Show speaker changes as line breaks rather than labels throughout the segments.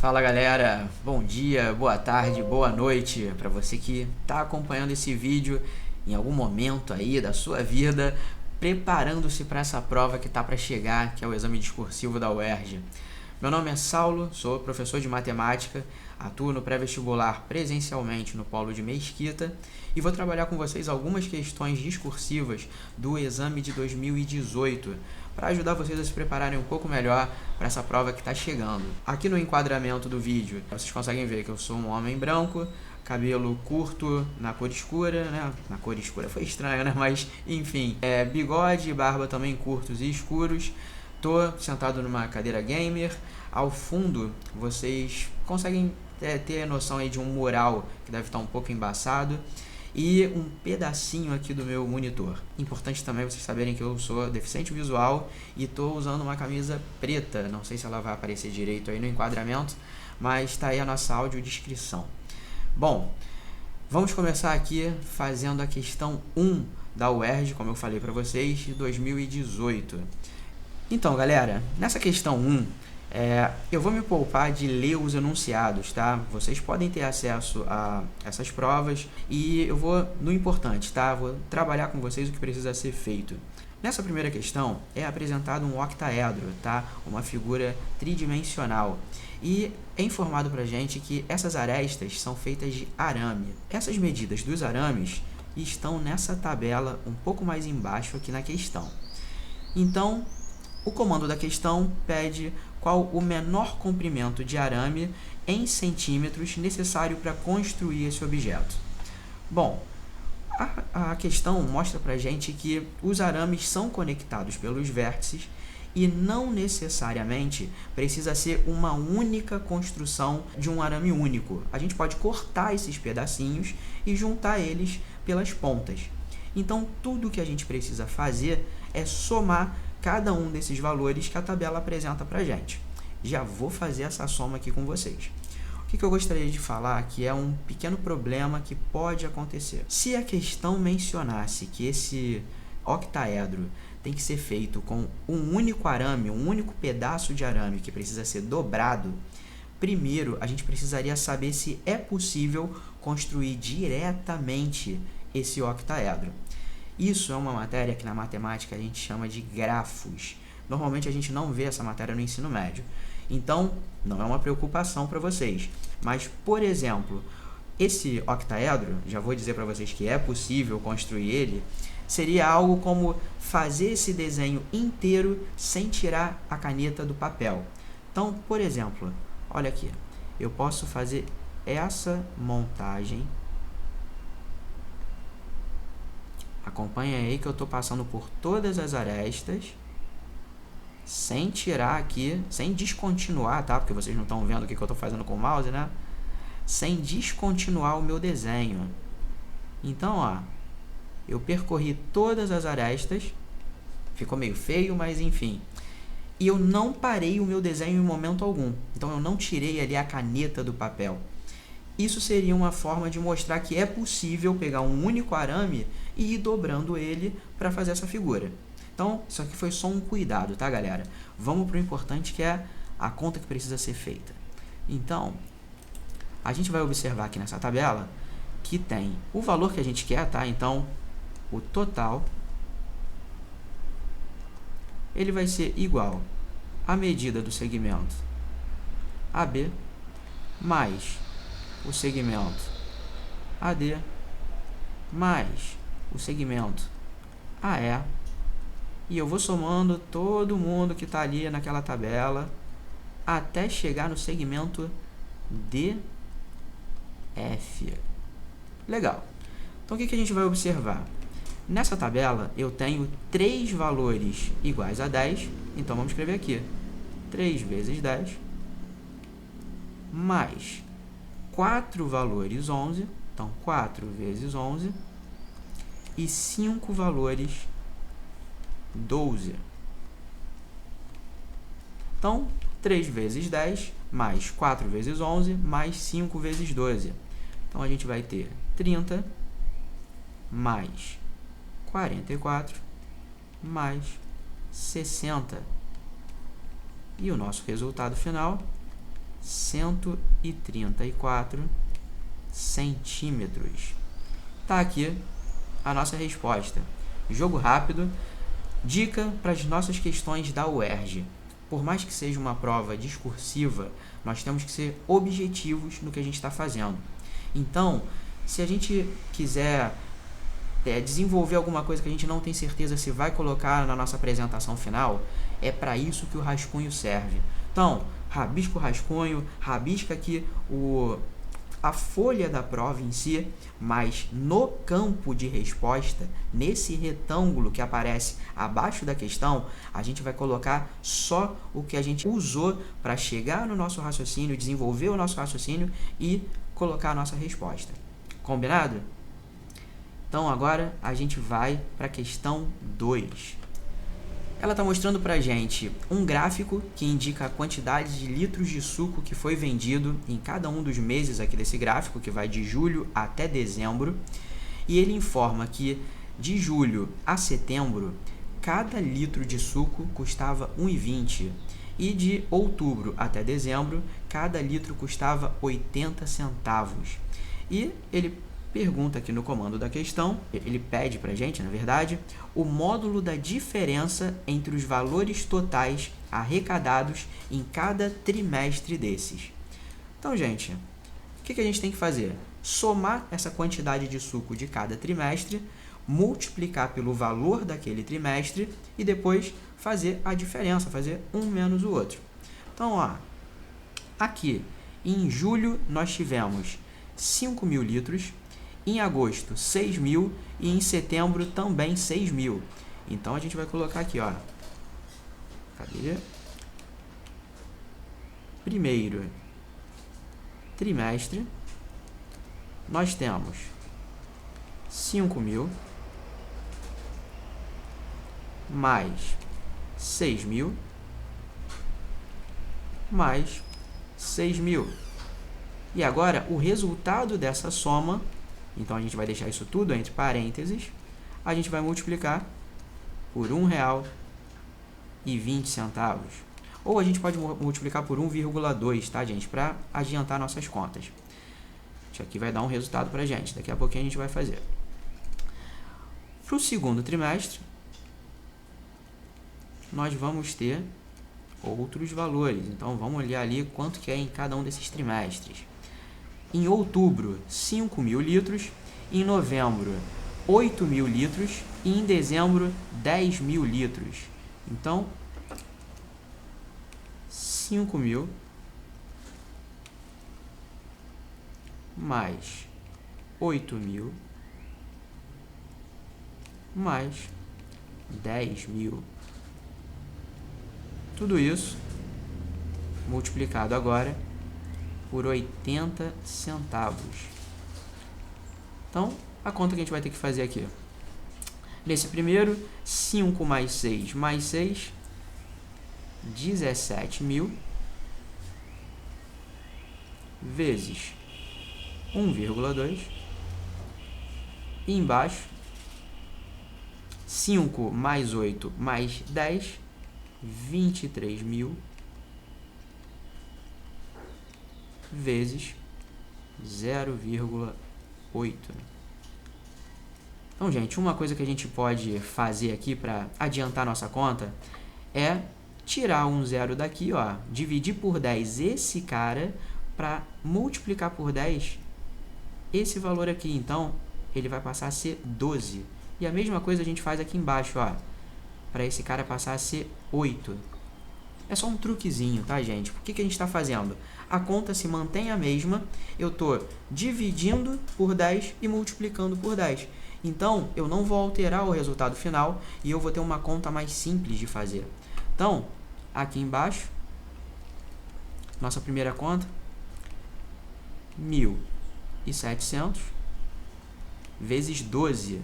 Fala galera, bom dia, boa tarde, boa noite para você que está acompanhando esse vídeo em algum momento aí da sua vida, preparando-se para essa prova que está para chegar, que é o exame discursivo da UERJ. Meu nome é Saulo, sou professor de matemática, atuo no pré-vestibular presencialmente no Polo de Mesquita e vou trabalhar com vocês algumas questões discursivas do exame de 2018 para ajudar vocês a se prepararem um pouco melhor para essa prova que está chegando. Aqui no enquadramento do vídeo, vocês conseguem ver que eu sou um homem branco, cabelo curto na cor escura, né? Na cor escura foi estranho, né? Mas, enfim, bigode e barba também curtos e escuros. Tô sentado numa cadeira gamer. Ao fundo, vocês conseguem ter a noção aí de um mural que deve estar um pouco embaçado e um pedacinho aqui do meu monitor. Importante também vocês saberem que eu sou deficiente visual e estou usando uma camisa preta. Não sei se ela vai aparecer direito aí no enquadramento, mas está aí a nossa audiodescrição. Bom, vamos começar aqui fazendo a questão 1 da UERJ, como eu falei para vocês, de 2018. Então, galera, nessa questão 1, eu vou me poupar de ler os enunciados, tá? Vocês podem ter acesso a essas provas e eu vou no importante, tá? Vou trabalhar com vocês o que precisa ser feito. Nessa primeira questão é apresentado um octaedro, tá? Uma figura tridimensional. E é informado pra gente que essas arestas são feitas de arame. Essas medidas dos arames estão nessa tabela um pouco mais embaixo aqui na questão. Então, o comando da questão pede qual o menor comprimento de arame em centímetros necessário para construir esse objeto. Bom, a questão mostra para a gente que os arames são conectados pelos vértices e não necessariamente precisa ser uma única construção de um arame único. A gente pode cortar esses pedacinhos e juntar eles pelas pontas. Então, tudo que a gente precisa fazer é somar cada um desses valores que a tabela apresenta para a gente. Já vou fazer essa soma aqui com vocês. O que eu gostaria de falar que é um pequeno problema que pode acontecer. Se a questão mencionasse que esse octaedro tem que ser feito com um único arame, um único pedaço de arame que precisa ser dobrado, primeiro a gente precisaria saber se é possível construir diretamente esse octaedro. Isso é uma matéria que na matemática a gente chama de grafos. Normalmente a gente não vê essa matéria no ensino médio. Então, não é uma preocupação para vocês. Mas, por exemplo, esse octaedro, já vou dizer para vocês que é possível construir ele, seria algo como fazer esse desenho inteiro sem tirar a caneta do papel. Então, por exemplo, olha aqui, eu posso fazer essa montagem. Acompanha aí que eu estou passando por todas as arestas, sem tirar aqui, sem descontinuar, tá? Porque vocês não estão vendo o que eu estou fazendo com o mouse, né? Sem descontinuar o meu desenho. Então, ó, eu percorri todas as arestas, ficou meio feio, mas enfim. E eu não parei o meu desenho em momento algum. Então, eu não tirei ali a caneta do papel. Isso seria uma forma de mostrar que é possível pegar um único arame e ir dobrando ele para fazer essa figura. Então, isso aqui foi só um cuidado, tá, galera? Vamos para o importante, que é a conta que precisa ser feita. Então, a gente vai observar aqui nessa tabela que tem o valor que a gente quer, tá? Então, o total ele vai ser igual à medida do segmento AB mais o segmento AD mais o segmento AE, e eu vou somando todo mundo que está ali naquela tabela até chegar no segmento DF. Legal. Então, o que a gente vai observar? Nessa tabela, eu tenho 3 valores iguais a 10, então vamos escrever aqui 3 vezes 10, mais 4 valores 11, então 4 vezes 11, e 5 valores 12. Então, 3 vezes 10, mais 4 vezes 11, mais 5 vezes 12. Então, a gente vai ter 30, mais 44, mais 60. E o nosso resultado final 134 centímetros. Tá aqui a nossa resposta. Jogo rápido. Dica para as nossas questões da UERJ. Por mais que seja uma prova discursiva, nós temos que ser objetivos no que a gente está fazendo. Então, se a gente quiser desenvolver alguma coisa que a gente não tem certeza se vai colocar na nossa apresentação final, é para isso que o rascunho serve. Então, rabisca o rascunho, rabisca aqui a folha da prova em si, mas no campo de resposta, nesse retângulo que aparece abaixo da questão, a gente vai colocar só o que a gente usou para chegar no nosso raciocínio, desenvolver o nosso raciocínio e colocar a nossa resposta. Combinado? Então, agora a gente vai para a questão 2. Ela está mostrando para a gente um gráfico que indica a quantidade de litros de suco que foi vendido em cada um dos meses aqui desse gráfico, que vai de julho até dezembro. E ele informa que de julho a setembro, cada litro de suco custava R$ 1,20. E de outubro até dezembro, cada litro custava 80 centavos. E ele pergunta aqui no comando da questão, ele pede para a gente, na verdade, o módulo da diferença entre os valores totais arrecadados em cada trimestre desses. Então, gente, o que a gente tem que fazer? Somar essa quantidade de suco de cada trimestre, multiplicar pelo valor daquele trimestre e depois fazer a diferença, fazer um menos o outro. Então, ó, aqui em julho nós tivemos 5.000 litros, em agosto 6.000 e em setembro também 6.000. Então a gente vai colocar aqui, ó. Cadê? Primeiro trimestre, nós temos 5.000 mais 6.000 mais 6.000. E agora o resultado dessa soma, então a gente vai deixar isso tudo entre parênteses, a gente vai multiplicar por R$ 1,20. Ou a gente pode multiplicar por 1,2, tá, gente? Para adiantar nossas contas. Isso aqui vai dar um resultado para a gente. Daqui a pouquinho a gente vai fazer. Para o segundo trimestre, nós vamos ter outros valores. Então, vamos olhar ali quanto que é em cada um desses trimestres. Em outubro, 5.000 litros. Em novembro, 8.000 litros. E em dezembro, 10.000 litros. Então, 5.000 mais 8.000 mais 10.000. Tudo isso multiplicado agora por 80 centavos. Então, a conta que a gente vai ter que fazer aqui. Nesse primeiro, 5 mais 6 mais 6, 17.000 vezes 1,2. E embaixo, 5 mais 8 mais 10, 23.000 vezes 0,8. Então, gente, uma coisa que a gente pode fazer aqui para adiantar nossa conta é tirar um zero daqui, ó, dividir por 10 esse cara para multiplicar por 10 esse valor aqui. Então, ele vai passar a ser 12. E a mesma coisa a gente faz aqui embaixo, ó, para esse cara passar a ser 8. É só um truquezinho, tá, gente? O que a gente está fazendo? A conta se mantém a mesma, eu estou dividindo por 10 e multiplicando por 10. Então, eu não vou alterar o resultado final e eu vou ter uma conta mais simples de fazer. Então, aqui embaixo, nossa primeira conta, 1.700 vezes 12.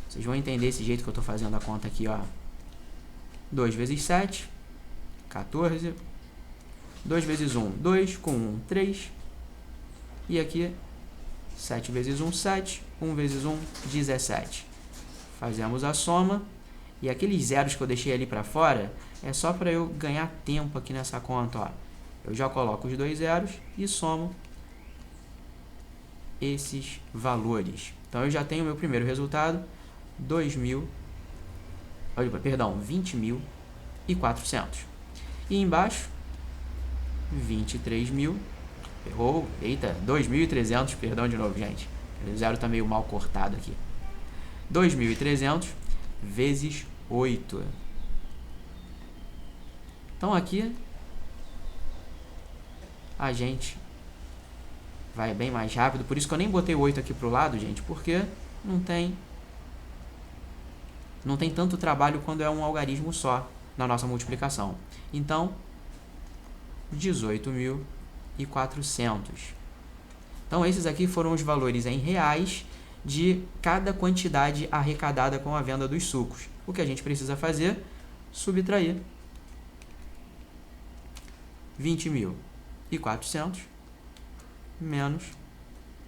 Vocês vão entender esse jeito que eu estou fazendo a conta aqui, ó. 2 vezes 7, 14. 2 vezes 1, 2. Com 1, 3. E aqui, 7 vezes 1, 7. 1 vezes 1, 17. Fazemos a soma. E aqueles zeros que eu deixei ali para fora, é só para eu ganhar tempo aqui nessa conta, ó. Eu já coloco os 2 zeros e somo esses valores. Então, eu já tenho o meu primeiro resultado, 20.400. E embaixo, 23.000, errou, eita, 2.300, perdão de novo, gente. O zero está meio mal cortado aqui. 2.300 vezes 8. Então, aqui, a gente vai bem mais rápido. Por isso que eu nem botei o 8 aqui para o lado, gente, porque não tem tanto trabalho quando é um algarismo só na nossa multiplicação. Então, 18.400. Então, esses aqui foram os valores em reais de cada quantidade arrecadada com a venda dos sucos. O que a gente precisa fazer? Subtrair 20.400 menos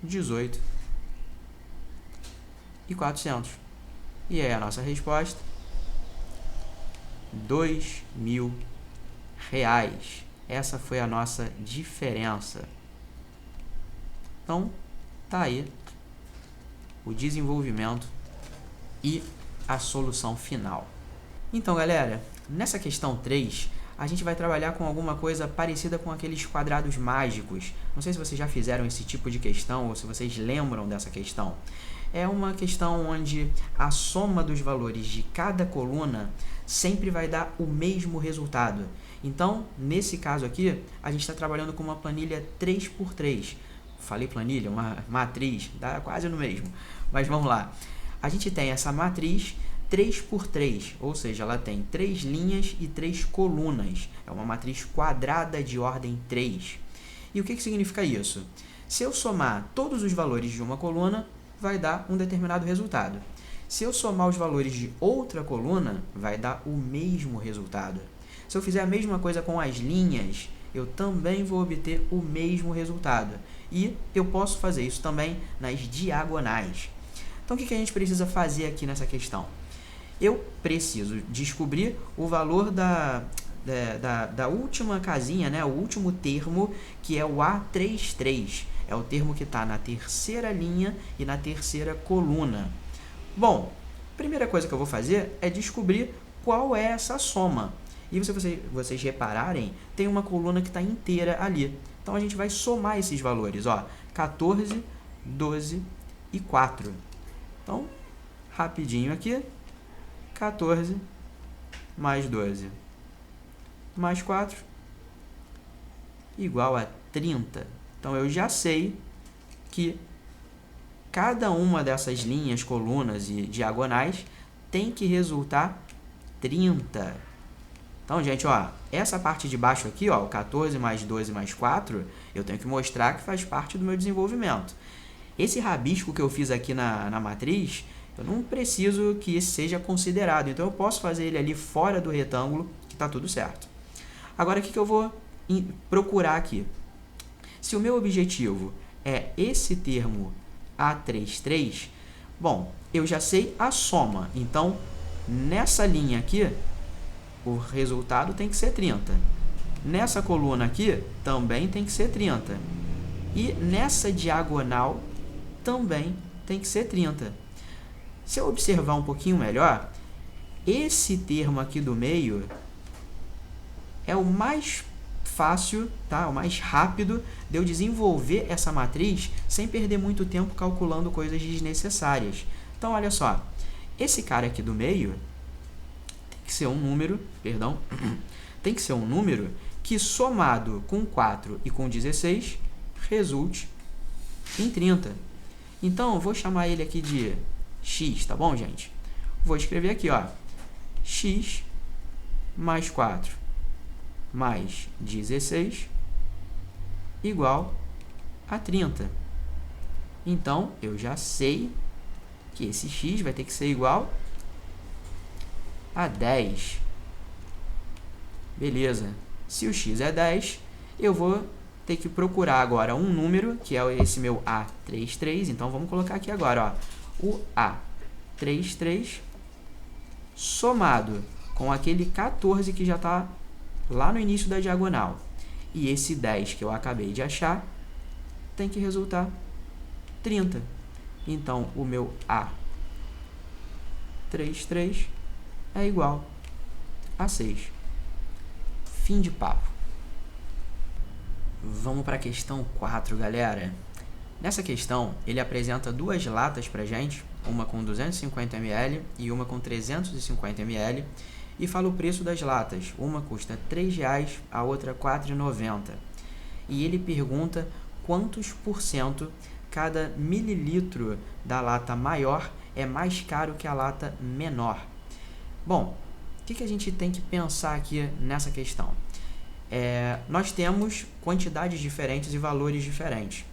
18.400. E aí a nossa resposta, R$2.000. Essa foi a nossa diferença. Então, tá aí o desenvolvimento e a solução final. Então, galera, nessa questão 3, a gente vai trabalhar com alguma coisa parecida com aqueles quadrados mágicos. Não sei se vocês já fizeram esse tipo de questão ou se vocês lembram dessa questão. É uma questão onde a soma dos valores de cada coluna sempre vai dar o mesmo resultado. Então, nesse caso aqui, a gente está trabalhando com uma planilha 3x3. Falei planilha, uma matriz, dá quase no mesmo. Mas vamos lá. A gente tem essa matriz 3x3, ou seja, ela tem 3 linhas e 3 colunas. É uma matriz quadrada de ordem 3. E o que significa isso? Se eu somar todos os valores de uma coluna, vai dar um determinado resultado. Se eu somar os valores de outra coluna, vai dar o mesmo resultado. Se eu fizer a mesma coisa com as linhas, eu também vou obter o mesmo resultado. E eu posso fazer isso também nas diagonais. Então, o que a gente precisa fazer aqui nessa questão? Eu preciso descobrir o valor da última casinha, né? O último termo, que é o A33. É o termo que está na terceira linha e na terceira coluna. Bom, a primeira coisa que eu vou fazer é descobrir qual é essa soma. E se vocês repararem, tem uma coluna que está inteira ali. Então, a gente vai somar esses valores. Ó, 14, 12 e 4. Então, rapidinho aqui. 14 mais 12 mais 4 igual a 30. Então, eu já sei que cada uma dessas linhas, colunas e diagonais tem que resultar 30. Então, gente, ó, essa parte de baixo aqui, ó, 14 mais 12 mais 4, eu tenho que mostrar que faz parte do meu desenvolvimento. Esse rabisco que eu fiz aqui na matriz, eu não preciso que esse seja considerado. Então, eu posso fazer ele ali fora do retângulo, que está tudo certo. Agora, o que eu vou procurar aqui? Se o meu objetivo é esse termo A33, bom, eu já sei a soma. Então, nessa linha aqui, o resultado tem que ser 30. Nessa coluna aqui, também tem que ser 30. E nessa diagonal, também tem que ser 30. Se eu observar um pouquinho melhor, esse termo aqui do meio é o mais fácil, tá? O mais rápido de eu desenvolver essa matriz sem perder muito tempo calculando coisas desnecessárias. Então, olha só, esse cara aqui do meio tem que ser um número, tem que ser um número que somado com 4 e com 16 resulte em 30. Então, eu vou chamar ele aqui de x, tá bom, gente? Vou escrever aqui, ó, x mais 4 mais 16 igual a 30. Então, eu já sei que esse x vai ter que ser igual a 10. Beleza. Se o x é 10, eu vou ter que procurar agora um número, que é esse meu A33. Então, vamos colocar aqui agora, ó, o A33 somado com aquele 14 que já está lá no início da diagonal, e esse 10 que eu acabei de achar, tem que resultar 30. Então, o meu A33 é igual a 6. Fim de papo. Vamos para a questão 4, galera. Nessa questão, ele apresenta duas latas para a gente, uma com 250 ml e uma com 350 ml, e fala o preço das latas. Uma custa R$ 3,00, a outra R$ 4,90. E ele pergunta quantos por cento cada mililitro da lata maior é mais caro que a lata menor. Bom, o que a gente tem que pensar aqui nessa questão? Nós temos quantidades diferentes e valores diferentes.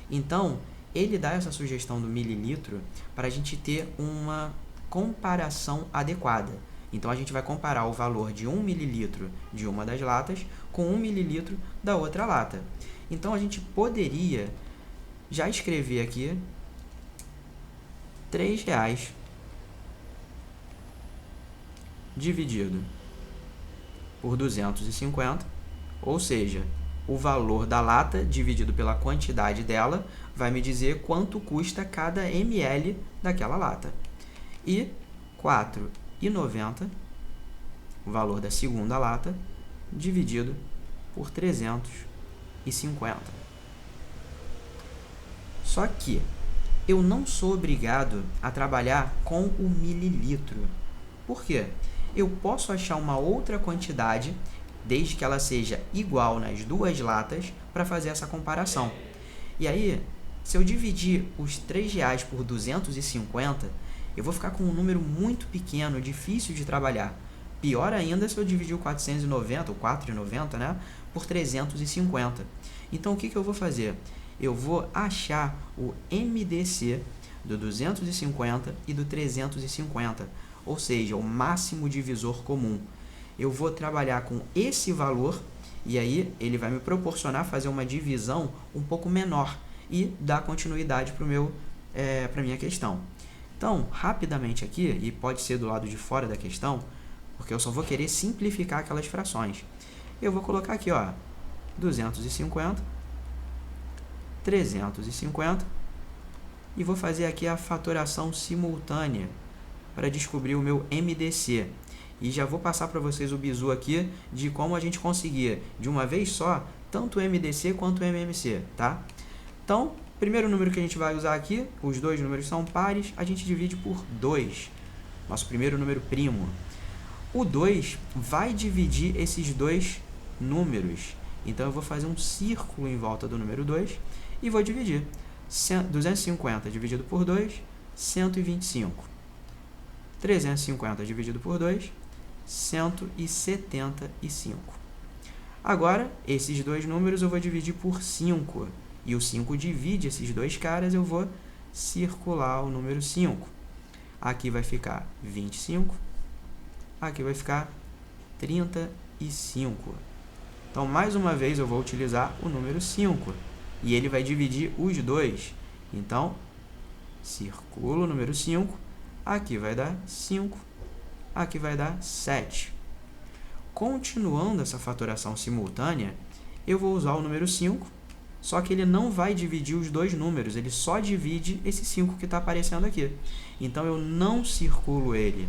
Então, ele dá essa sugestão do mililitro para a gente ter uma comparação adequada. Então, a gente vai comparar o valor de 1 mililitro de uma das latas com 1 mililitro da outra lata. Então, a gente poderia já escrever aqui R$ 3,00 dividido por 250, ou seja, o valor da lata dividido pela quantidade dela vai me dizer quanto custa cada ml daquela lata. E R$ 4,90, o valor da segunda lata, dividido por 350. Só que eu não sou obrigado a trabalhar com o mililitro. Por quê? Eu posso achar uma outra quantidade, desde que ela seja igual nas duas latas, para fazer essa comparação. E aí, se eu dividir os R$ 3,00 por 250, eu vou ficar com um número muito pequeno, difícil de trabalhar. Pior ainda se eu dividir o 490, ou 4,90, né, por 350. Então, o que eu vou fazer? Eu vou achar o MDC do 250 e do 350, ou seja, o máximo divisor comum. Eu vou trabalhar com esse valor e aí ele vai me proporcionar fazer uma divisão um pouco menor e dar continuidade para a minha questão. Então, rapidamente aqui, e pode ser do lado de fora da questão, porque eu só vou querer simplificar aquelas frações. Eu vou colocar aqui, 250, 350, e vou fazer aqui a fatoração simultânea para descobrir o meu MDC. E já vou passar para vocês o bizu aqui de como a gente conseguir, de uma vez só, tanto o MDC quanto o MMC, tá? Então, primeiro número que a gente vai usar aqui, os dois números são pares, a gente divide por 2, nosso primeiro número primo. O 2 vai dividir esses dois números, então eu vou fazer um círculo em volta do número 2 e vou dividir. 250 dividido por 2, 125. 350 dividido por 2, 175. Agora, esses dois números eu vou dividir por 5. E o 5 divide esses dois caras, eu vou circular o número 5. Aqui vai ficar 25. Aqui vai ficar 35. Então, mais uma vez, eu vou utilizar o número 5. E ele vai dividir os dois. Então, circulo o número 5. Aqui vai dar 5. Aqui vai dar 7. Continuando essa fatoração simultânea, eu vou usar o número 5, só que ele não vai dividir os dois números, ele só divide esse 5 que está aparecendo aqui. Então, eu não circulo ele.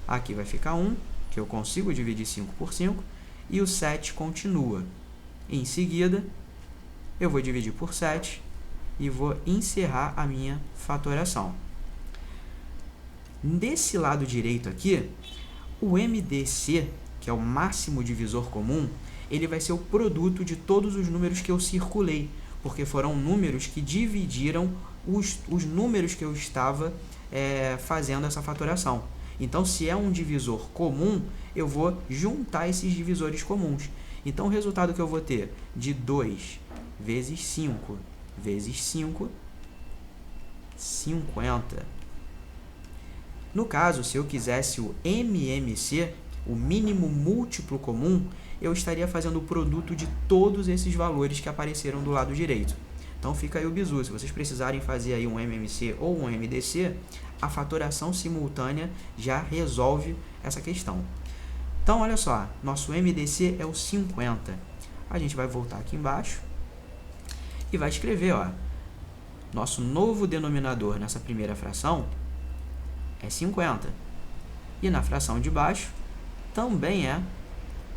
Aqui vai ficar 1, que eu consigo dividir 5 por 5, e o 7 continua. Em seguida, eu vou dividir por 7 e vou encerrar a minha fatoração. Desse lado direito aqui, o MDC, que é o máximo divisor comum, ele vai ser o produto de todos os números que eu circulei, porque foram números que dividiram os números que eu estava fazendo essa fatoração. Então, se é um divisor comum, eu vou juntar esses divisores comuns. Então, o resultado que eu vou ter de 2 vezes 5 vezes 5, 50. No caso, se eu quisesse o MMC, o mínimo múltiplo comum, eu estaria fazendo o produto de todos esses valores que apareceram do lado direito. Então fica aí o bizu. Se vocês precisarem fazer aí um MMC ou um MDC, a fatoração simultânea já resolve essa questão. Então, olha só, nosso MDC é o 50. A gente vai voltar aqui embaixo e vai escrever, ó, nosso novo denominador nessa primeira fração é 50. E na fração de baixo também é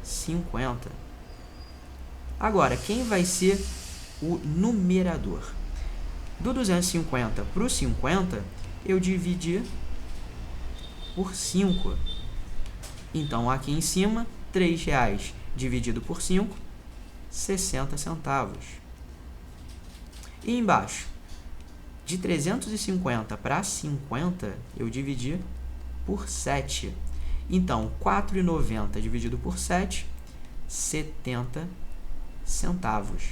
50. Agora, quem vai ser o numerador? Do 250 para o 50, eu dividi por 5. Então, aqui em cima, R$ 3,00 dividido por 5, 60 centavos. E embaixo, de 350 para 50, eu dividi por 7. Então, R$ 4,90 dividido por 7, 70 centavos.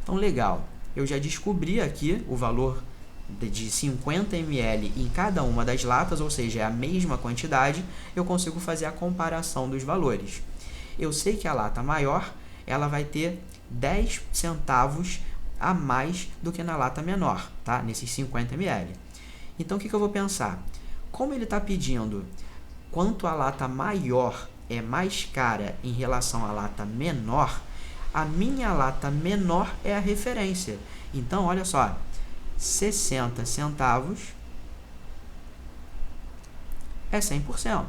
Então, legal. Eu já descobri aqui o valor de 50 ml em cada uma das latas, ou seja, é a mesma quantidade, eu consigo fazer a comparação dos valores. Eu sei que a lata maior, ela vai ter 10 centavos a mais do que na lata menor, tá? Nesses 50 ml. Então, o que eu vou pensar? Como ele está pedindo quanto a lata maior é mais cara em relação à lata menor, a minha lata menor é a referência. Então, olha só, 60 centavos é 100%.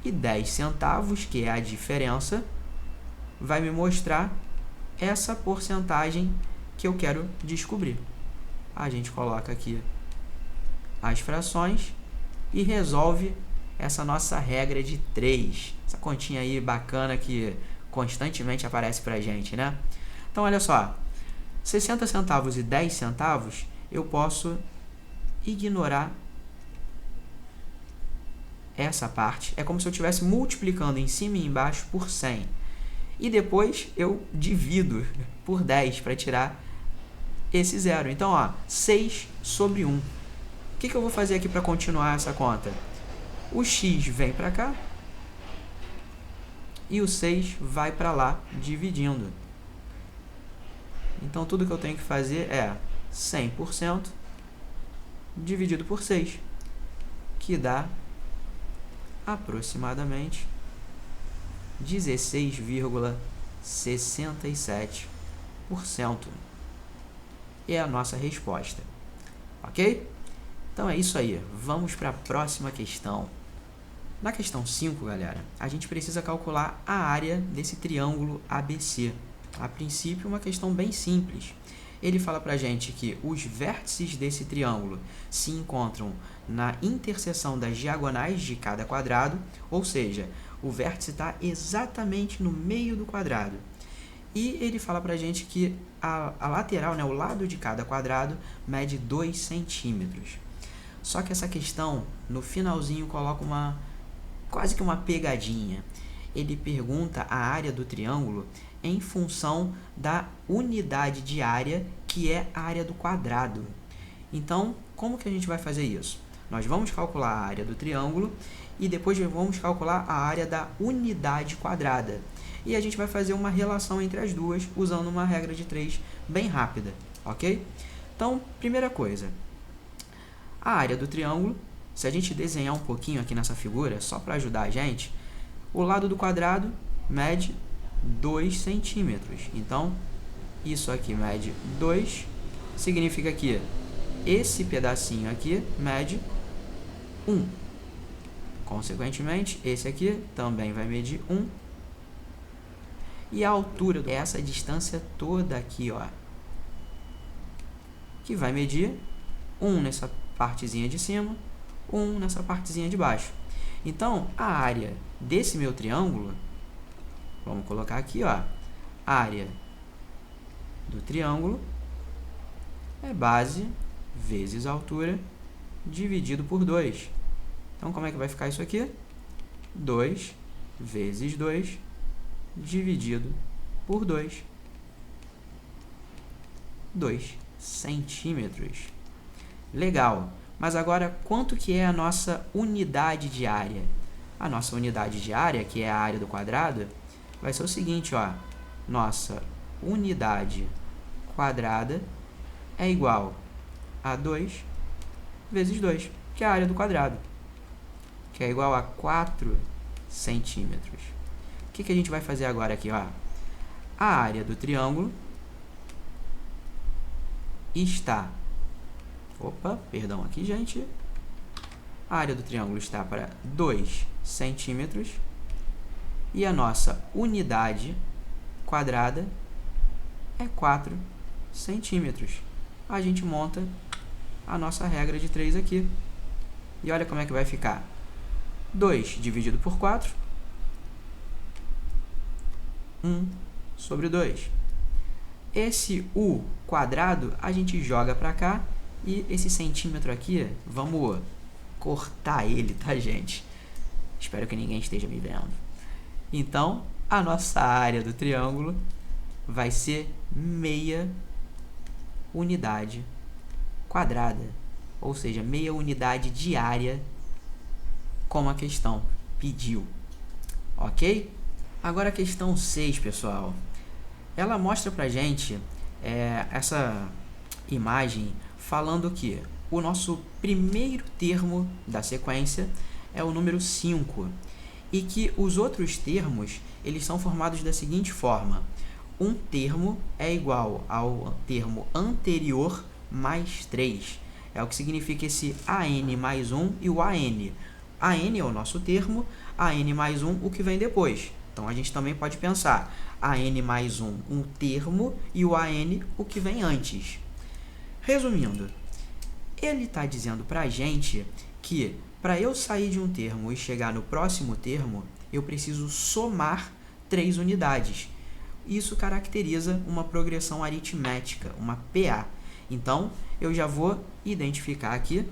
E 10 centavos, que é a diferença, vai me mostrar essa porcentagem que eu quero descobrir. A gente coloca aqui as frações e resolve essa nossa regra de 3. Essa continha aí bacana que constantemente aparece pra gente, né? Então, olha só, 60 centavos e 10 centavos, eu posso ignorar essa parte. É como se eu estivesse multiplicando em cima e embaixo por 100. E depois eu divido por 10 para tirar esse zero. Então, ó, 6 sobre 1. O que eu vou fazer aqui para continuar essa conta? O x vem para cá e o 6 vai para lá, dividindo. Então, tudo que eu tenho que fazer é 100% dividido por 6, que dá aproximadamente 16,67%. É a nossa resposta. Ok? Então, é isso aí. Vamos para a próxima questão. Na questão 5, galera, a gente precisa calcular a área desse triângulo ABC. A princípio, uma questão bem simples. Ele fala para a gente que os vértices desse triângulo se encontram na interseção das diagonais de cada quadrado, ou seja, o vértice está exatamente no meio do quadrado. E ele fala para a gente que a lateral, né, o lado de cada quadrado, mede 2 centímetros. Só que essa questão, no finalzinho, coloca quase que uma pegadinha. Ele pergunta a área do triângulo em função da unidade de área, que é a área do quadrado. Então, como que a gente vai fazer isso? Nós vamos calcular a área do triângulo e depois vamos calcular a área da unidade quadrada. E a gente vai fazer uma relação entre as duas usando uma regra de 3 bem rápida, ok? Então, primeira coisa, a área do triângulo, se a gente desenhar um pouquinho aqui nessa figura, só para ajudar a gente, o lado do quadrado mede 2 centímetros. Então, isso aqui mede 2, significa que esse pedacinho aqui mede 1. Consequentemente, esse aqui também vai medir 1. E a altura é essa distância toda aqui, ó, que vai medir 1 nessa partezinha de cima, 1 nessa partezinha de baixo. Então, a área desse meu triângulo, vamos colocar aqui, ó, a área do triângulo é base vezes altura dividido por 2. Então, como é que vai ficar isso aqui? 2 vezes 2 dividido por 2. 2 centímetros. Legal. Mas agora, quanto que é a nossa unidade de área? A nossa unidade de área, que é a área do quadrado, vai ser o seguinte, ó. nossa unidade quadrada é igual a 2 vezes 2, que é a área do quadrado, que é igual a 4 centímetros. O que a gente vai fazer agora aqui? Ó? A área do triângulo está... Opa, perdão aqui, gente. A área do triângulo está para 2 centímetros e a nossa unidade quadrada é 4 centímetros. A gente monta a nossa regra de 3 aqui. E olha como é que vai ficar. 2 dividido por 4, 1 sobre 2. Esse U quadrado a gente joga para cá e esse centímetro aqui, vamos cortar ele, tá, gente? Espero que ninguém esteja me vendo. Então, a nossa área do triângulo vai ser meia unidade quadrada, ou seja, meia unidade de área, como a questão pediu, ok? Agora a questão 6, pessoal, ela mostra pra gente essa imagem falando que o nosso primeiro termo da sequência é o número 5 e que os outros termos eles são formados da seguinte forma: um termo é igual ao termo anterior mais 3. É o que significa esse AN mais 1 e o AN. AN é o nosso termo, AN mais 1 o que vem depois. Então, a gente também pode pensar AN mais 1, um termo, e o AN o que vem antes. Resumindo, ele está dizendo para a gente que para eu sair de um termo e chegar no próximo termo, eu preciso somar 3 unidades. Isso caracteriza uma progressão aritmética, uma PA. Então, eu já vou identificar aqui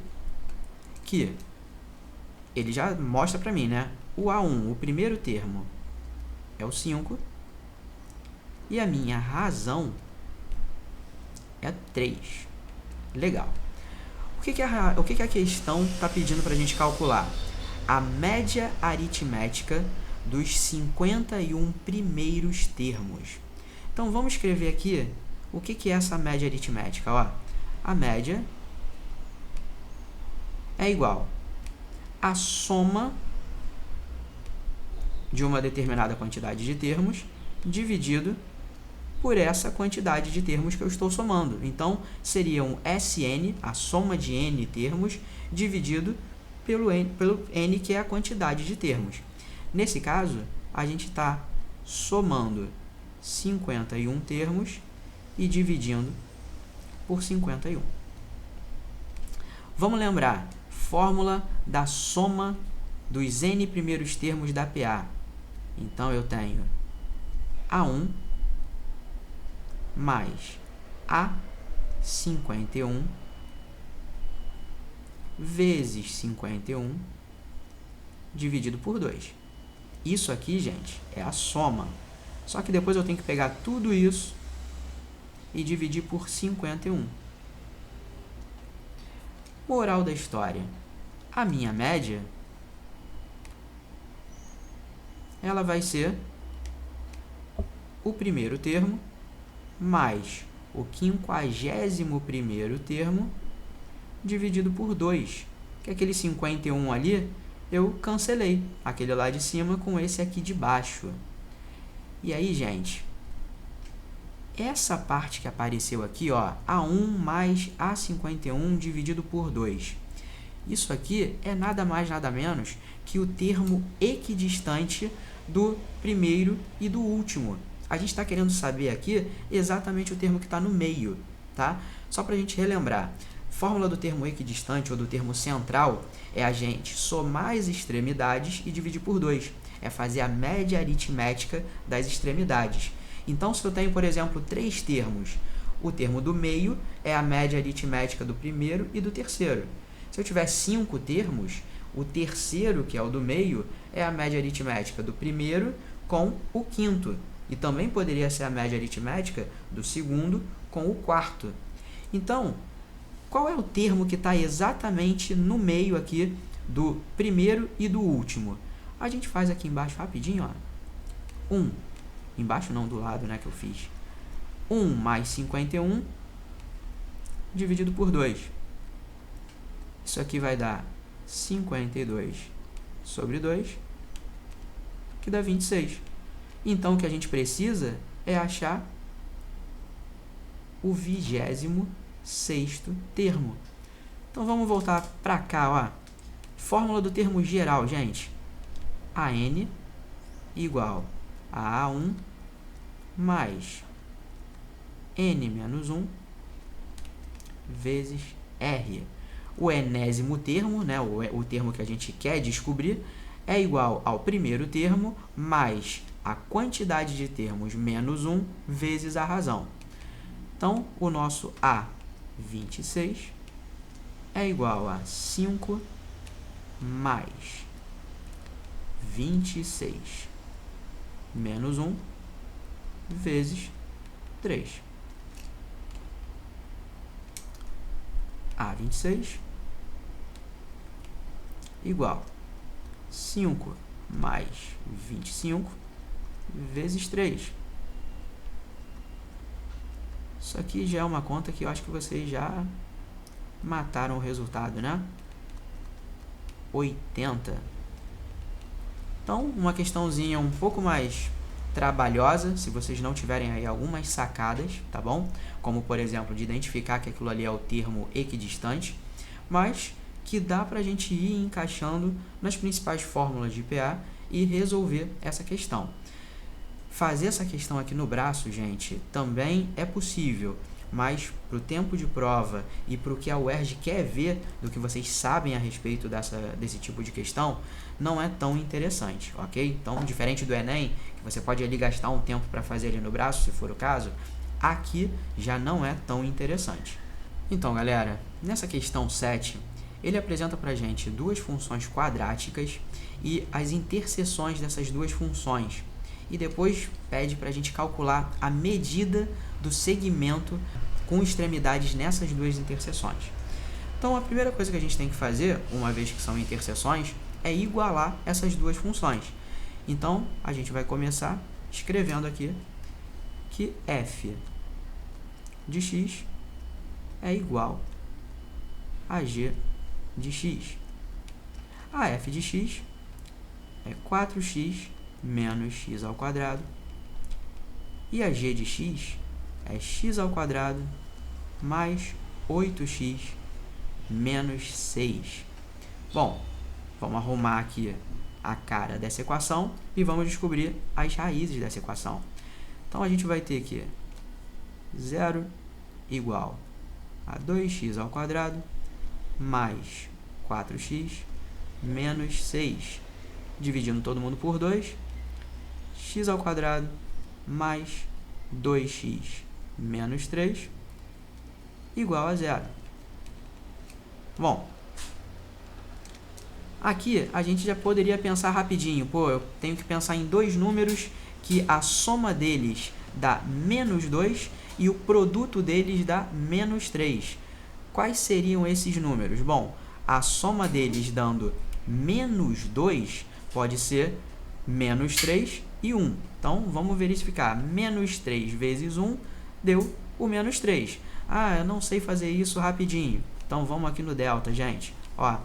que ele já mostra para mim, né? O A1, o primeiro termo, é o 5. E a minha razão é 3. Legal. O que a questão está pedindo para a gente calcular? A média aritmética dos 51 primeiros termos. Então, vamos escrever aqui o que é essa média aritmética. Ó, a média é igual à soma de uma determinada quantidade de termos dividido por essa quantidade de termos que eu estou somando. Então, seria um SN, a soma de N termos, dividido pelo N, que é a quantidade de termos. Nesse caso, a gente está somando 51 termos e dividindo por 51. Vamos lembrar, fórmula da soma dos N primeiros termos da PA. Então, eu tenho A1 mais A51 vezes 51 dividido por 2. Isso aqui, gente, é a soma. Só que depois eu tenho que pegar tudo isso e dividir por 51. Moral da história. A minha média, ela vai ser o primeiro termo mais o 51º termo dividido por 2. Que aquele 51 ali, eu cancelei aquele lá de cima com esse aqui de baixo. E aí, gente, essa parte que apareceu aqui, ó, A1 mais A51 dividido por 2. Isso aqui é nada mais, nada menos que o termo equidistante do primeiro e do último. A gente está querendo saber aqui exatamente o termo que está no meio, tá? Só para a gente relembrar, fórmula do termo equidistante ou do termo central é a gente somar as extremidades e dividir por 2. É fazer a média aritmética das extremidades. Então, se eu tenho, por exemplo, 3 termos, o termo do meio é a média aritmética do primeiro e do terceiro. Se eu tiver 5 termos, o terceiro, que é o do meio, é a média aritmética do primeiro com o quinto. E também poderia ser a média aritmética do segundo com o quarto. Então, qual é o termo que está exatamente no meio aqui do primeiro e do último? A gente faz aqui embaixo rapidinho, ó. 1 embaixo não, do lado, né, que eu fiz. 1 mais 51 dividido por 2. Isso aqui vai dar 52 sobre 2, que dá 26. Então, o que a gente precisa é achar o 26º termo. Então, vamos voltar para cá, ó. Fórmula do termo geral, gente. AN igual a A1 mais N menos 1 vezes R. O enésimo termo, né, o termo que a gente quer descobrir, é igual ao primeiro termo mais a quantidade de termos menos 1 vezes a razão. Então, o nosso A26 é igual a 5 mais 26 menos 1 vezes 3. A26 igual 5 mais 25 vezes 3. Isso aqui já é uma conta que eu acho que vocês já mataram o resultado, né? 80. Então, uma questãozinha um pouco mais trabalhosa, se vocês não tiverem aí algumas sacadas, tá bom? Como, por exemplo, de identificar que aquilo ali é o termo equidistante, mas que dá para a gente ir encaixando nas principais fórmulas de PA e resolver essa questão. Fazer essa questão aqui no braço, gente, também é possível, mas para o tempo de prova e para o que a UERJ quer ver do que vocês sabem a respeito desse tipo de questão, não é tão interessante, ok? Então, diferente do Enem, que você pode ali gastar um tempo para fazer ali no braço, se for o caso, aqui já não é tão interessante. Então, galera, nessa questão 7, ele apresenta para a gente duas funções quadráticas e as interseções dessas duas funções. E depois pede para a gente calcular a medida do segmento com extremidades nessas duas interseções. Então, a primeira coisa que a gente tem que fazer, uma vez que são interseções, é igualar essas duas funções. Então, a gente vai começar escrevendo aqui que f de x é igual a g de x. A f de x é 4x menos x ao quadrado e a g de x é x ao quadrado mais 8x menos 6. Bom, vamos arrumar aqui a cara dessa equação e vamos descobrir as raízes dessa equação. Então, a gente vai ter que 0 igual a 2x ao quadrado mais 4x menos 6. Dividindo todo mundo por 2, x ao quadrado mais 2x menos 3 igual a 0. Bom, aqui a gente já poderia pensar rapidinho. Pô, eu tenho que pensar em dois números que a soma deles dá menos 2 e o produto deles dá menos 3. Quais seriam esses números? Bom, a soma deles dando menos 2 pode ser menos 3 e 1. Então, vamos verificar. Menos 3 vezes 1 deu o menos 3. Ah, eu não sei fazer isso rapidinho. Então, vamos aqui no delta, gente. Ó,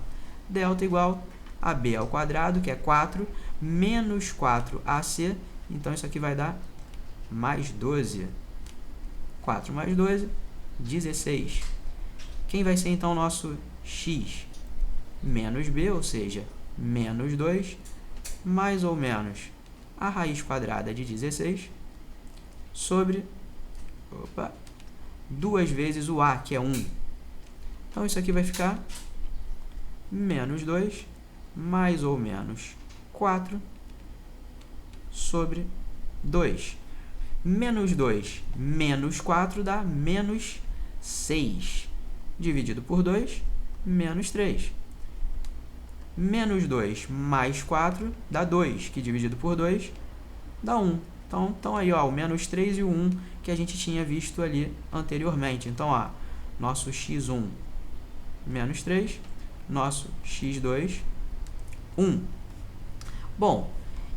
delta igual a b ao quadrado, que é 4, menos 4ac. Então, isso aqui vai dar mais 12. 4 mais 12, 16. Quem vai ser, então, o nosso x? Menos b, ou seja, menos 2, mais ou menos a raiz quadrada de 16 sobre 2 vezes o a, que é 1. Então, isso aqui vai ficar menos 2 mais ou menos 4 sobre 2. Menos 2 menos 4 dá menos 6. Dividido por 2, menos 3. Menos 2 mais 4 dá 2, que dividido por 2 dá 1. Então aí, ó, o menos 3 e o 1 que a gente tinha visto ali anteriormente. Então, ó, nosso x1, menos 3, nosso x2, 1. Bom,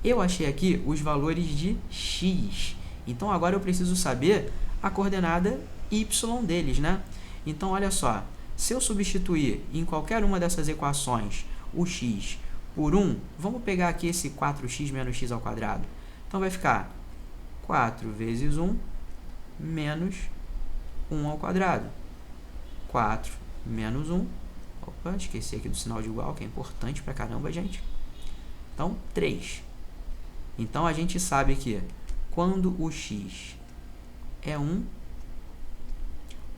Eu achei aqui os valores de x. Então, agora eu preciso saber a coordenada y deles, né? Então, olha só. Se eu substituir em qualquer uma dessas equações o x por 1, vamos pegar aqui esse 4x menos x ao quadrado. Então, vai ficar 4 vezes 1 menos 1 ao quadrado. 4 menos 1. Opa, esqueci aqui do sinal de igual, que é importante pra caramba, gente. Então, 3. Então, a gente sabe que quando o x é 1,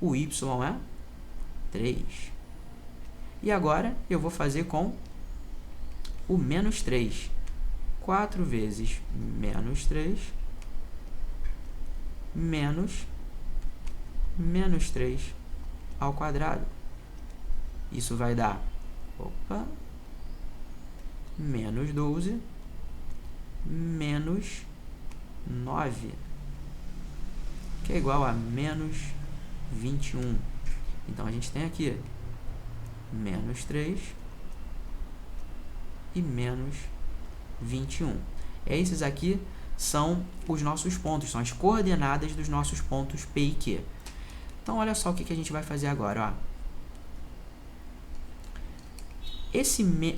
o y é 3. E agora, eu vou fazer com o menos 3. 4 vezes menos 3 menos 3 ao quadrado. Isso vai dar, menos 12 menos 9, que é igual a menos 21. Então, a gente tem aqui menos 3 e menos 21. Esses aqui são os nossos pontos, são as coordenadas dos nossos pontos P e Q. Então, olha só o que a gente vai fazer agora.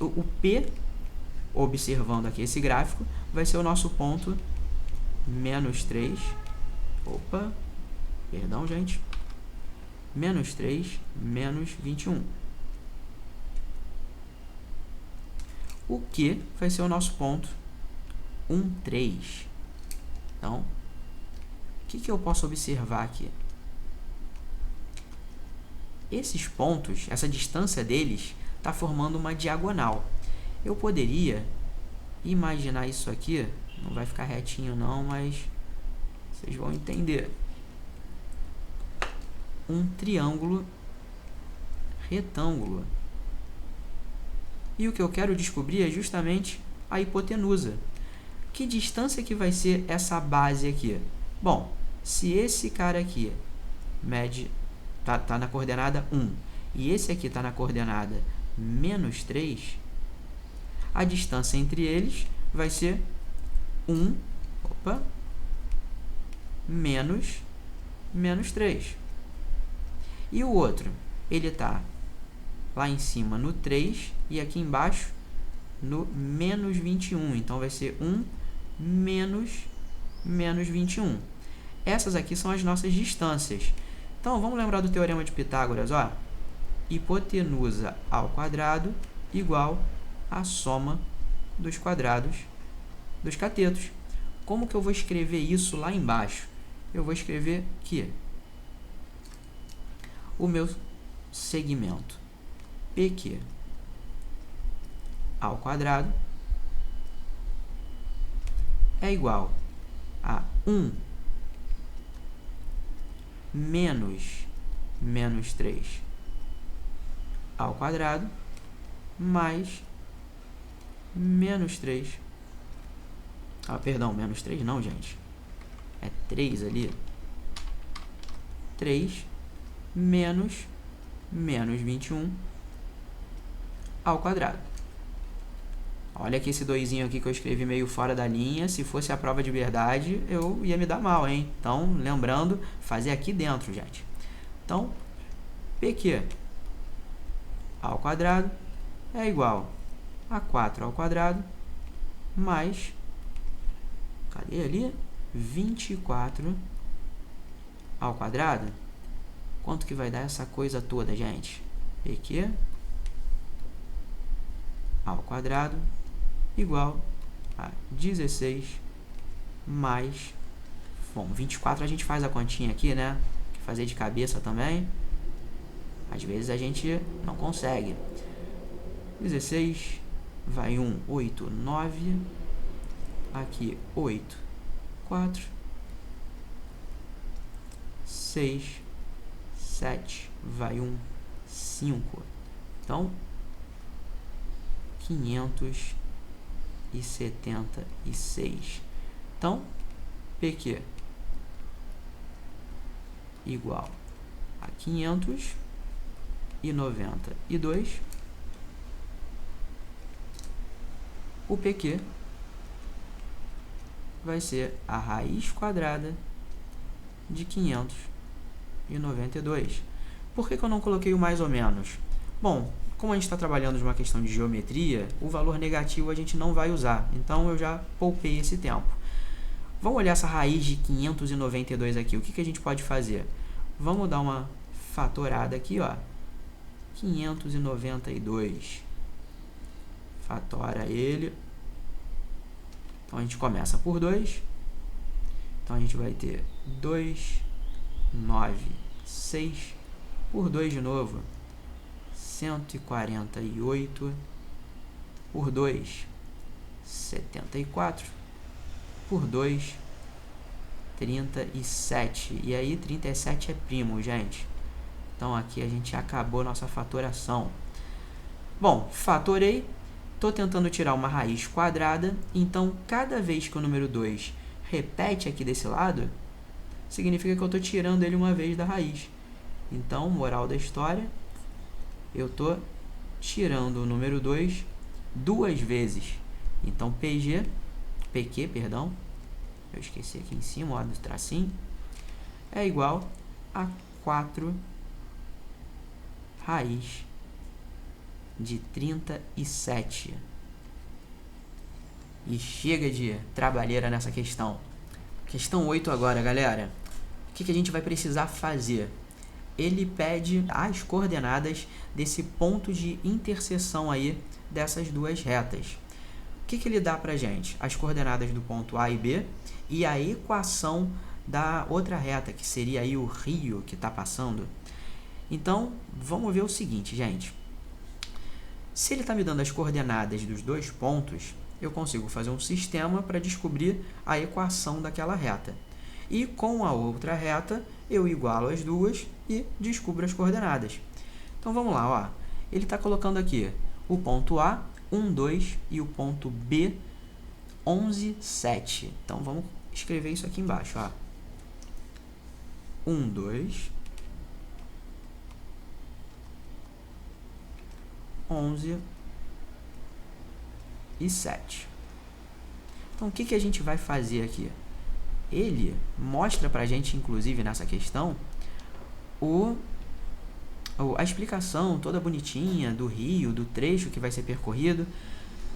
O P, observando aqui esse gráfico, vai ser o nosso ponto menos 3. Opa, perdão, gente. Menos 3, menos 21. O Q vai ser o nosso ponto 1, 3. Então, o que eu posso observar aqui? Esses pontos, essa distância deles, está formando uma diagonal. Eu poderia imaginar isso aqui, não vai ficar retinho não, mas vocês vão entender. Um triângulo retângulo. E o que eu quero descobrir é justamente a hipotenusa. Que distância que vai ser essa base aqui? Bom, se esse cara aqui mede, tá na coordenada 1, e esse aqui está na coordenada menos 3, a distância entre eles vai ser 1, menos 3. E o outro, ele está lá em cima no 3 e aqui embaixo no menos 21. Então, vai ser 1 menos 21. Essas aqui são as nossas distâncias. Então, vamos lembrar do teorema de Pitágoras, ó. Hipotenusa ao quadrado igual a soma dos quadrados dos catetos. Como que eu vou escrever isso lá embaixo? Eu vou escrever que o meu segmento PQ ao quadrado é igual a 1 menos 3 ao quadrado mais menos 3. Perdão, menos 3 não, gente. É 3 ali. 3 menos 21 ao quadrado. Olha que esse 2zinho aqui que eu escrevi meio fora da linha. Se fosse a prova de verdade, eu ia me dar mal, hein? Então, lembrando, fazer aqui dentro, gente. Então, PQ ao quadrado é igual a 4 ao quadrado mais, cadê ali? 24 ao quadrado. Quanto que vai dar essa coisa toda, gente? PQ ao quadrado igual a 16 mais... Bom, 24 a gente faz a continha aqui, né? Fazer de cabeça também. Às vezes a gente não consegue. 16, vai 1, 8, 9. Aqui, 8, 4, 6, 7, vai 1, 5. Então, 576. Então, PQ igual a 592. O PQ vai ser a raiz quadrada de 592. Por que eu não coloquei o mais ou menos? Bom, como a gente está trabalhando de uma questão de geometria, o valor negativo a gente não vai usar, então eu já poupei esse tempo. Vamos olhar essa raiz de 592 aqui, o que a gente pode fazer? Vamos dar uma fatorada aqui, ó. 592. Fatora ele. Então, a gente começa por 2. Então, a gente vai ter 2, 9, 6. Por 2 de novo, 148. Por 2, 74. Por 2, 37. E aí, 37 é primo, gente. Então, aqui a gente acabou nossa fatoração. Bom, fatorei. Estou tentando tirar uma raiz quadrada. Então, cada vez que o número 2 repete aqui desse lado, significa que eu estou tirando ele uma vez da raiz. Então, moral da história, eu estou tirando o número 2 duas vezes. Então, PQ, eu esqueci aqui em cima, ó, do tracinho, é igual a 4 raiz de 37. E chega de trabalheira nessa questão. Questão 8 agora, galera. O que a gente vai precisar fazer? Ele pede as coordenadas desse ponto de interseção aí dessas duas retas. O que ele dá pra gente? As coordenadas do ponto A e B e a equação da outra reta, que seria aí o rio que está passando. Então, vamos ver o seguinte, gente. Se ele está me dando as coordenadas dos dois pontos, eu consigo fazer um sistema para descobrir a equação daquela reta. E com a outra reta, eu igualo as duas e descubro as coordenadas. Então, vamos lá, ó. Ele está colocando aqui o ponto A, 1, 2, e o ponto B, 11, 7. Então, vamos escrever isso aqui embaixo, ó. 1, 2, 11 e 7. Então, o que a gente vai fazer aqui? Ele mostra para a gente, inclusive, nessa questão, a explicação toda bonitinha do rio, do trecho que vai ser percorrido.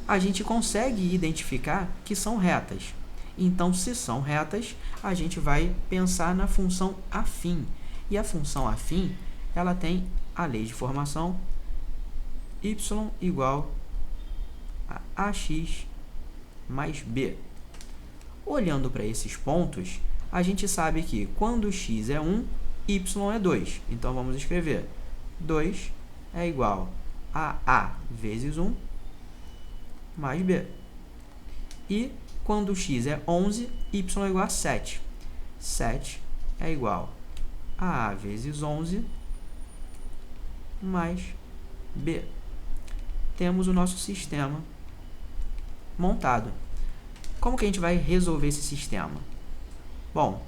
A gente consegue identificar que são retas. Então, se são retas, a gente vai pensar na função afim. E a função afim, ela tem a lei de formação y igual a ax mais b. Olhando para esses pontos, a gente sabe que quando x é 1, y é 2. Então, vamos escrever 2 é igual a a vezes 1 mais b. E quando x é 11, y é igual a 7. 7 é igual a a vezes 11 mais b. Temos o nosso sistema montado. Como que a gente vai resolver esse sistema? Bom,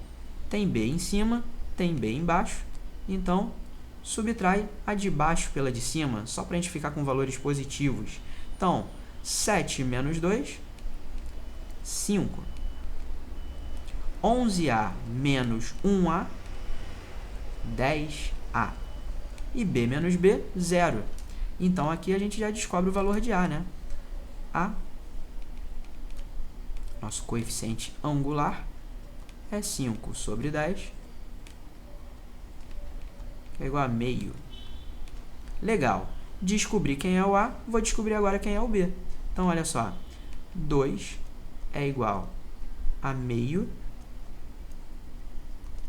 tem b em cima, tem b embaixo, então subtrai a de baixo pela de cima, só para a gente ficar com valores positivos. Então, 7 menos 2, 5. 11a menos 1a, 10a. E b menos b, 0. Então, aqui a gente já descobre o valor de a, né? A, nosso coeficiente angular, é 5 sobre 10, que é igual a meio. Legal. Descobri quem é o a, vou descobrir agora quem é o b. Então, olha só. 2 é igual a meio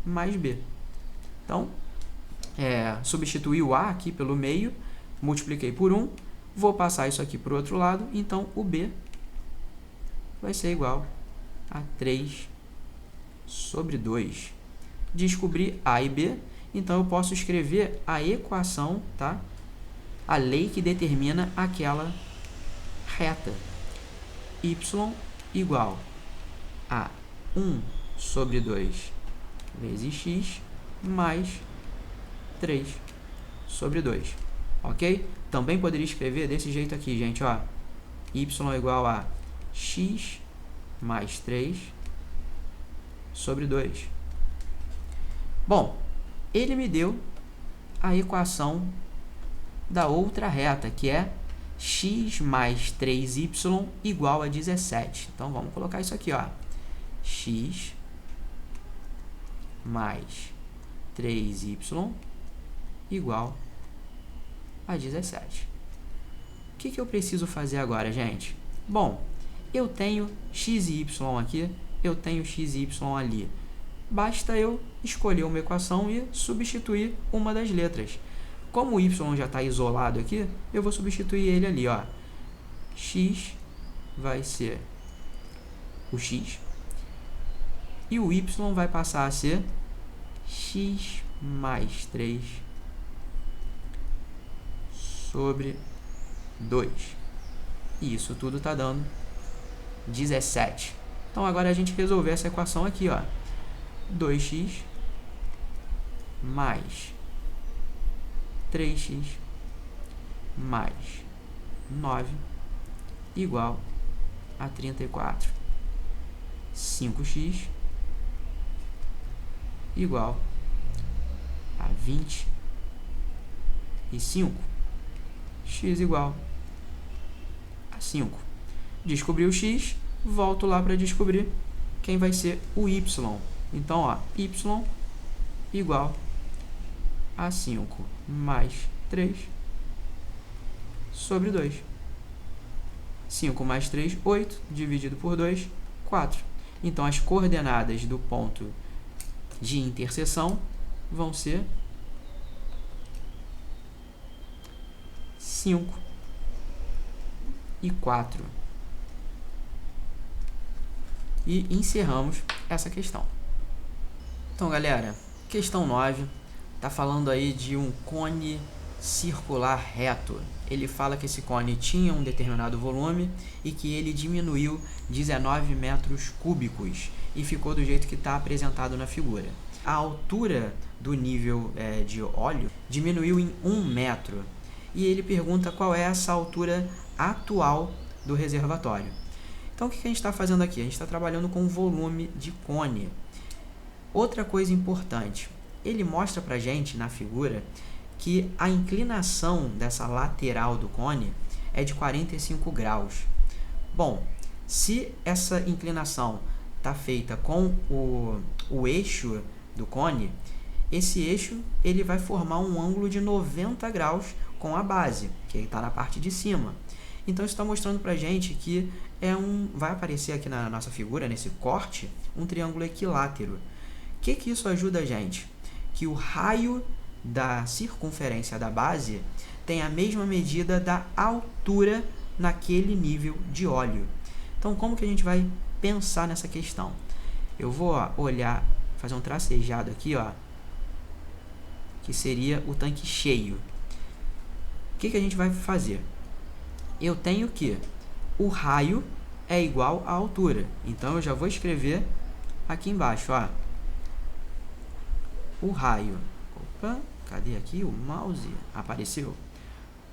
mais b. Então, substituí o a aqui pelo meio, multipliquei por 1, vou passar isso aqui para o outro lado, então o b vai ser igual a 3 sobre 2. Descobri a e b, então eu posso escrever a equação, tá? A lei que determina aquela reta. Y igual a 1 sobre 2 vezes x mais 3 sobre 2. Ok? Também poderia escrever desse jeito aqui, gente, ó. Y igual a x mais 3 sobre 2. Bom, ele me deu a equação da outra reta, que é x mais 3y igual a 17. Então, vamos colocar isso aqui, ó. X mais 3y igual a 17. O que eu preciso fazer agora, gente? Bom, eu tenho x e y aqui, eu tenho x e y ali. Basta eu escolher uma equação e substituir uma das letras. Como o y já está isolado aqui, eu vou substituir ele ali, ó. X vai ser o x e o y vai passar a ser x mais 3 sobre 2. E isso tudo está dando 17. Então, agora a gente resolver essa equação aqui, ó. 2x mais 3x mais 9 igual a 34. 5x igual a 25. X igual a 5. Descobri o x, volto lá para descobrir quem vai ser o y. Então, ó, y igual a 5 mais 3 sobre 2. 5 mais 3, 8, dividido por 2, 4. Então, as coordenadas do ponto de interseção vão ser 5 e 4. E encerramos essa questão. Então, galera, questão 9 está falando aí de um cone circular reto. Ele fala que esse cone tinha um determinado volume e que ele diminuiu 19 metros cúbicos e ficou do jeito que está apresentado na figura. A altura do nível de óleo diminuiu em 1 metro e ele pergunta qual é essa altura atual do reservatório. Então, o que a gente está fazendo aqui? A gente está trabalhando com volume de cone. Outra coisa importante, ele mostra para a gente na figura que a inclinação dessa lateral do cone é de 45 graus. Bom, se essa inclinação está feita com o eixo do cone, esse eixo ele vai formar um ângulo de 90 graus com a base, que está na parte de cima. Então, isso está mostrando para a gente que vai aparecer aqui na nossa figura, nesse corte, um triângulo equilátero. O que isso ajuda a gente? Que o raio da circunferência da base tem a mesma medida da altura naquele nível de óleo. Então, como que a gente vai pensar nessa questão? Eu vou olhar, fazer um tracejado aqui, ó, que seria o tanque cheio. O que a gente vai fazer? Eu tenho que o raio é igual à altura. Então, eu já vou escrever aqui embaixo, ó. O raio... Opa, cadê aqui o mouse? Apareceu.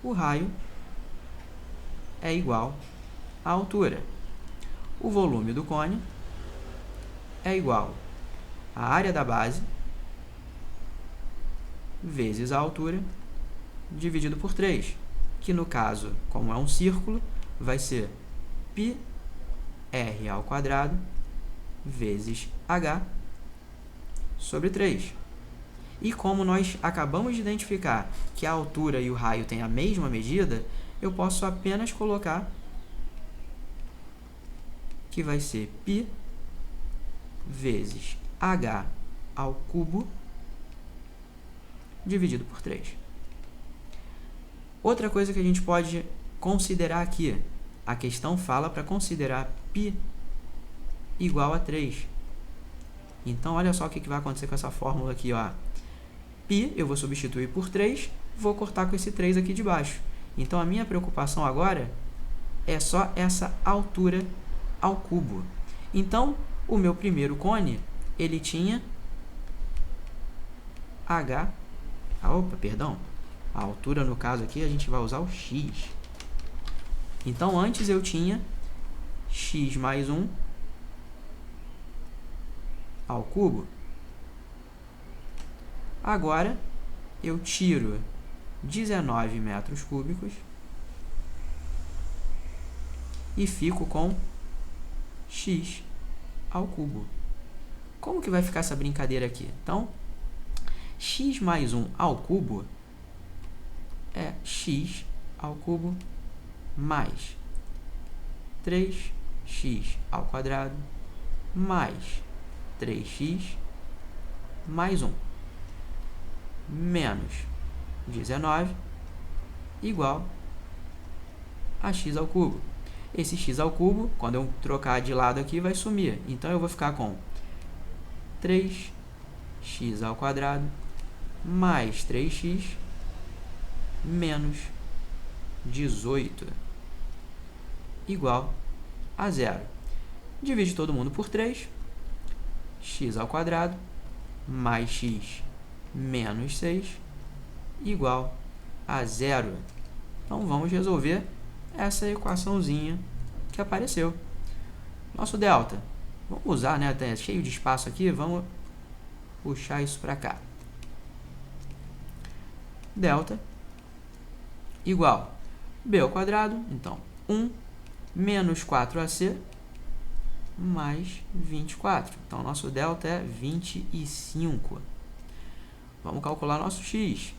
O raio é igual à altura. O volume do cone é igual à área da base vezes a altura dividido por 3, que no caso, como é um círculo, vai ser πr² vezes h sobre 3. E como nós acabamos de identificar que a altura e o raio têm a mesma medida, eu posso apenas colocar que vai ser π vezes h ao cubo dividido por 3. Outra coisa que a gente pode considerar aqui, a questão fala para considerar π igual a 3. Então, olha só o que vai acontecer com essa fórmula aqui, ó. Π eu vou substituir por 3, vou cortar com esse 3 aqui de baixo. Então, a minha preocupação agora é só essa altura ao cubo. Então, o meu primeiro cone, ele tinha h... A altura, no caso aqui, a gente vai usar o x. Então, antes eu tinha x mais 1 ao cubo. Agora, eu tiro 19 metros cúbicos e fico com x ao cubo. Como que vai ficar essa brincadeira aqui? Então, x mais 1 ao cubo é x ao cubo mais 3x ao quadrado mais 3x mais 1 menos 19 igual a x ao cubo. Esse x ao cubo, quando eu trocar de lado aqui, vai sumir. Então, eu vou ficar com 3x ao quadrado mais 3x menos 18 igual a 0. Divide todo mundo por 3. X ao quadrado mais x menos 6 igual a 0. Então, vamos resolver essa equaçãozinha que apareceu. Nosso delta, vamos usar, né? Tá cheio de espaço aqui, vamos puxar isso para cá. Delta igual b ao quadrado, então 1 menos 4ac mais 24. Então, nosso delta é 25. Vamos calcular nosso x.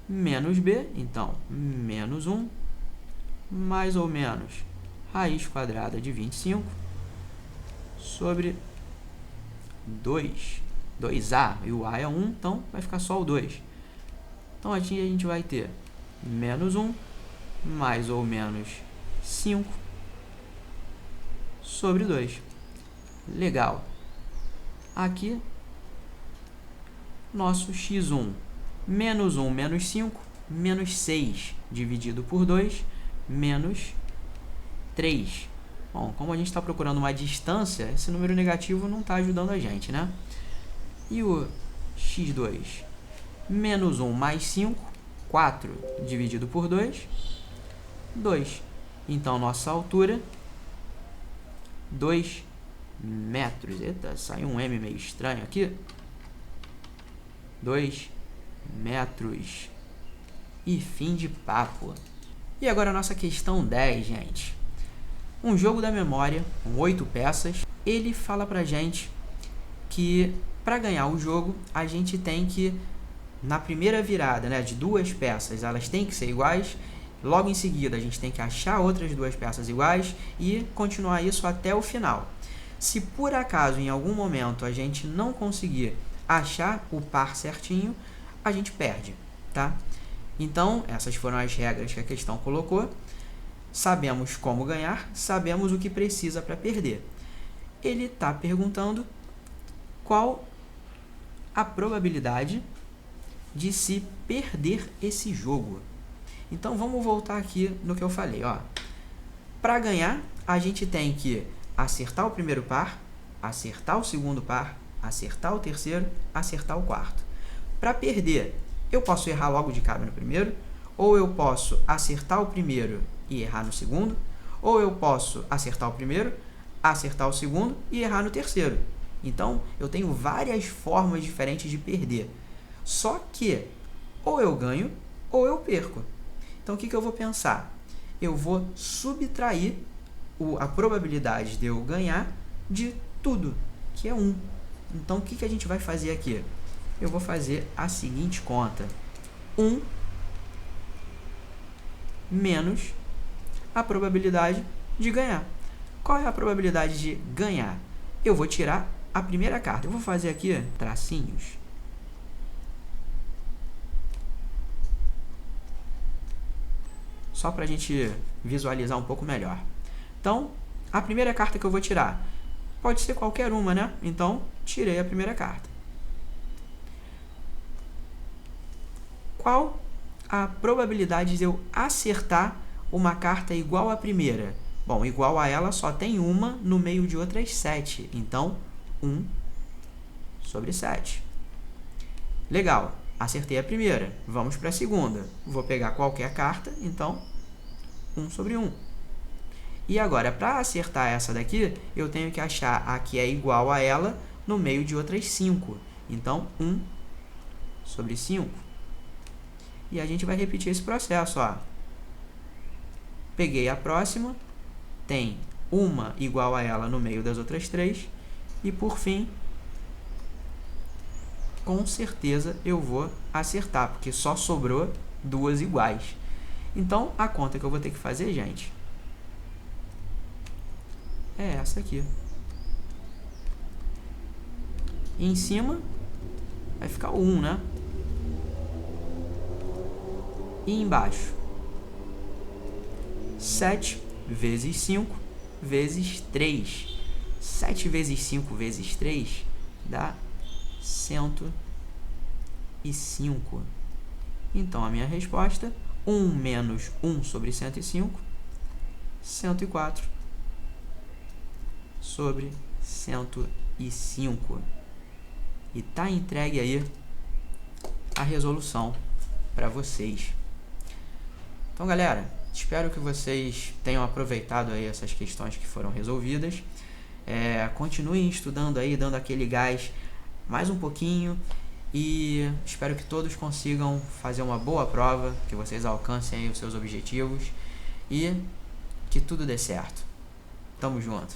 Menos b, então, menos 1, mais ou menos raiz quadrada de 25 sobre 2. 2a, e o a é 1, então vai ficar só o 2. Então, aqui a gente vai ter menos 1, mais ou menos 5 sobre 2. Legal. Aqui, nosso x1, menos 1 menos 5, menos 6 dividido por 2, menos 3. Bom, como a gente está procurando uma distância, esse número negativo não está ajudando a gente, né? E o x2, menos 1 mais 5, 4 dividido por 2, 2. Então, nossa altura, 2 metros. Eita, saiu um M meio estranho aqui. 2 metros. E fim de papo. E agora a nossa questão 10, gente. Um jogo da memória, com 8 peças, ele fala pra gente que para ganhar o jogo, a gente tem que, na primeira virada, né, de 2 peças, elas têm que ser iguais. Logo em seguida, a gente tem que achar outras 2 peças iguais e continuar isso até o final. Se por acaso, em algum momento, a gente não conseguir achar o par certinho, a gente perde, tá? Então, essas foram as regras que a questão colocou. Sabemos como ganhar, sabemos o que precisa para perder. Ele está perguntando qual a probabilidade de se perder esse jogo. Então, vamos voltar aqui no que eu falei, ó. Para ganhar, a gente tem que acertar o primeiro par, acertar o segundo par, acertar o terceiro, acertar o quarto. Para perder, eu posso errar logo de cara no primeiro, ou eu posso acertar o primeiro e errar no segundo, ou eu posso acertar o primeiro, acertar o segundo e errar no terceiro. Então, eu tenho várias formas diferentes de perder. Só que, ou eu ganho, ou eu perco. Então, o que eu vou pensar? Eu vou subtrair a probabilidade de eu ganhar de tudo, que é 1. Então, o que a gente vai fazer aqui? Eu vou fazer a seguinte conta. 1 menos a probabilidade de ganhar. Qual é a probabilidade de ganhar? Eu vou tirar a primeira carta. Eu vou fazer aqui tracinhos. Só para a gente visualizar um pouco melhor. Então, a primeira carta que eu vou tirar pode ser qualquer uma, né? Então, tirei a primeira carta. Qual a probabilidade de eu acertar uma carta igual à primeira? Bom, igual a ela só tem uma no meio de outras 7. Então, 1 sobre 7. Legal, acertei a primeira. Vamos para a segunda. Vou pegar qualquer carta, então, 1 sobre 1. E agora, para acertar essa daqui, eu tenho que achar a que é igual a ela no meio de outras 5. Então, 1 sobre 5. E a gente vai repetir esse processo, ó. Peguei a próxima, tem uma igual a ela no meio das outras 3, e por fim, com certeza eu vou acertar, porque só sobrou 2 iguais. Então, a conta que eu vou ter que fazer, gente, é essa aqui. E em cima vai ficar o 1, né? E embaixo, 7 vezes 5 vezes 3. 7 vezes 5 vezes 3 dá 105. Então, a minha resposta, 1 menos 1 sobre 105, 104 sobre 105. E tá entregue aí a resolução para vocês. Então, galera, espero que vocês tenham aproveitado aí essas questões que foram resolvidas. Continuem estudando aí, dando aquele gás mais um pouquinho, e espero que todos consigam fazer uma boa prova, que vocês alcancem aí os seus objetivos e que tudo dê certo. Tamo junto!